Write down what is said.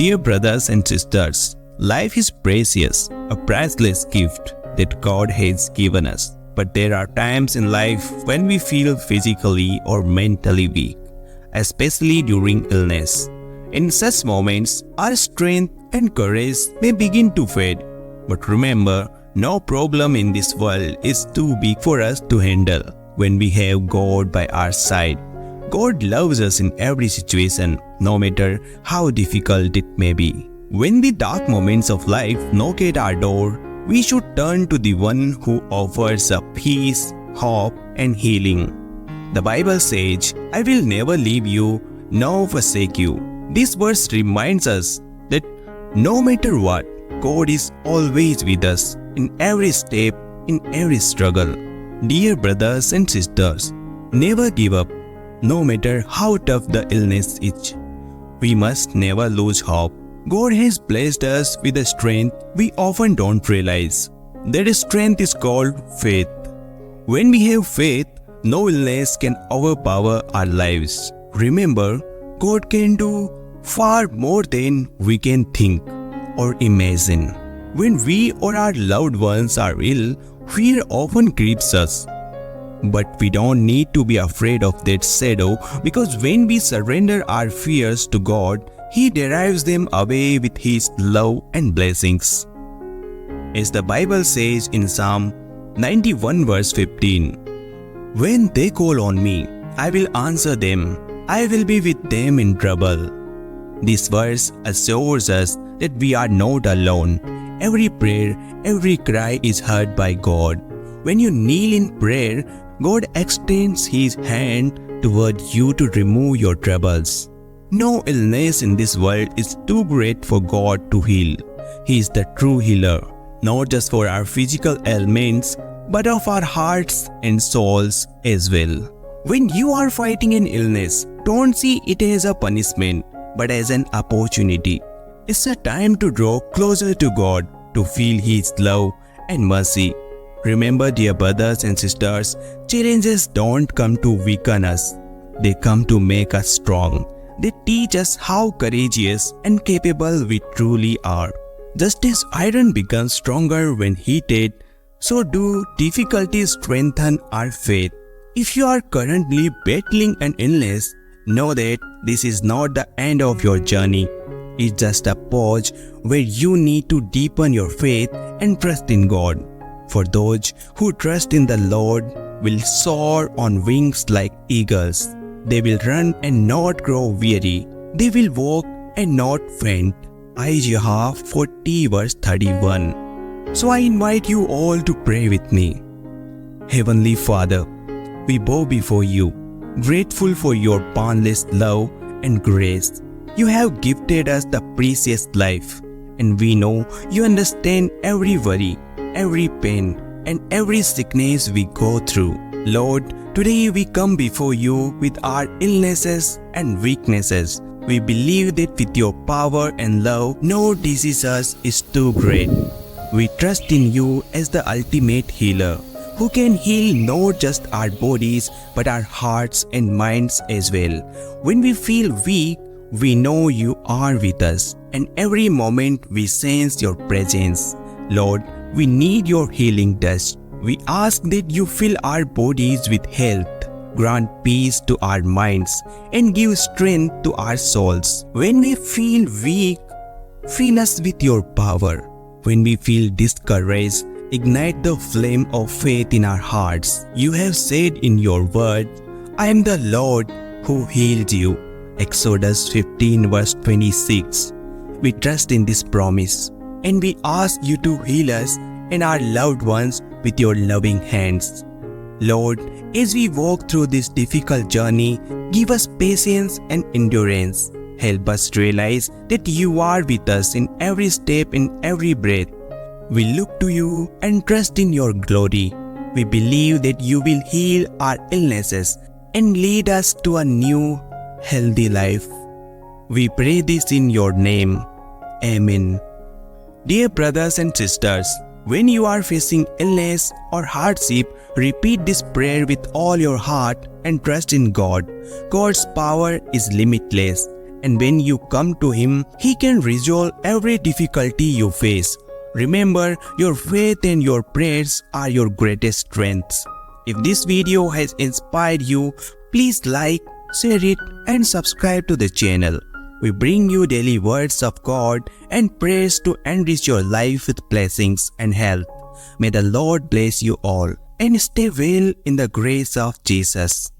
Dear brothers and sisters, life is precious, a priceless gift that God has given us. But there are times in life when we feel physically or mentally weak, especially during illness. In such moments, our strength and courage may begin to fade. But remember, no problem in this world is too big for us to handle when we have God by our side. God loves us in every situation, no matter how difficult it may be. When the dark moments of life knock at our door, we should turn to the one who offers us peace, hope, and healing. The Bible says, "I will never leave you nor forsake you." This verse reminds us that no matter what, God is always with us in every step, in every struggle. Dear brothers and sisters, never give up, no matter how tough the illness is. We must never lose hope. God has blessed us with a strength we often don't realize. That strength is called faith. When we have faith, no illness can overpower our lives. Remember, God can do far more than we can think or imagine. When we or our loved ones are ill, fear often grips us. But we don't need to be afraid of that shadow, because when we surrender our fears to God, He derives them away with His love and blessings. As the Bible says in Psalm 91 verse 15, "When they call on me, I will answer them. I will be with them in trouble." This verse assures us that we are not alone. Every prayer, every cry is heard by God. When you kneel in prayer, God extends His hand toward you to remove your troubles. No illness in this world is too great for God to heal. He is the true healer, not just for our physical ailments, but of our hearts and souls as well. When you are fighting an illness, don't see it as a punishment, but as an opportunity. It's a time to draw closer to God, to feel His love and mercy. Remember, dear brothers and sisters, challenges don't come to weaken us. They come to make us strong. They teach us how courageous and capable we truly are. Just as iron becomes stronger when heated, so do difficulties strengthen our faith. If you are currently battling an illness, know that this is not the end of your journey. It's just a pause where you need to deepen your faith and trust in God. For those who trust in the Lord will soar on wings like eagles. They will run and not grow weary. They will walk and not faint. Isaiah 40 verse 31. So I invite you all to pray with me. Heavenly Father, we bow before you, grateful for your boundless love and grace. You have gifted us the precious life, and we know you understand every worry, every pain, and every sickness we go through. Lord, today we come before you with our illnesses and weaknesses. We believe that with your power and love, no disease is too great. We trust in you as the ultimate healer, who can heal not just our bodies but our hearts and minds as well. When we feel weak, we know you are with us, and every moment we sense your presence. Lord, we need your healing touch. We ask that you fill our bodies with health, grant peace to our minds, and give strength to our souls. When we feel weak, fill us with your power. When we feel discouraged, ignite the flame of faith in our hearts. You have said in your word, "I am the Lord who healed you." Exodus 15 verse 26. We trust in this promise, and we ask you to heal us and our loved ones with your loving hands. Lord, as we walk through this difficult journey, give us patience and endurance. Help us realize that you are with us in every step, in every breath. We look to you and trust in your glory. We believe that you will heal our illnesses and lead us to a new, healthy life. We pray this in your name. Amen. Dear brothers and sisters, when you are facing illness or hardship, repeat this prayer with all your heart and trust in God. God's power is limitless, And when you come to Him, He can resolve every difficulty you face. Remember, your faith and your prayers are your greatest strengths. If this video has inspired you, please like, share it and subscribe to the channel. We bring you daily words of God and prayers to enrich your life with blessings and health. May the Lord bless you all and stay well in the grace of Jesus.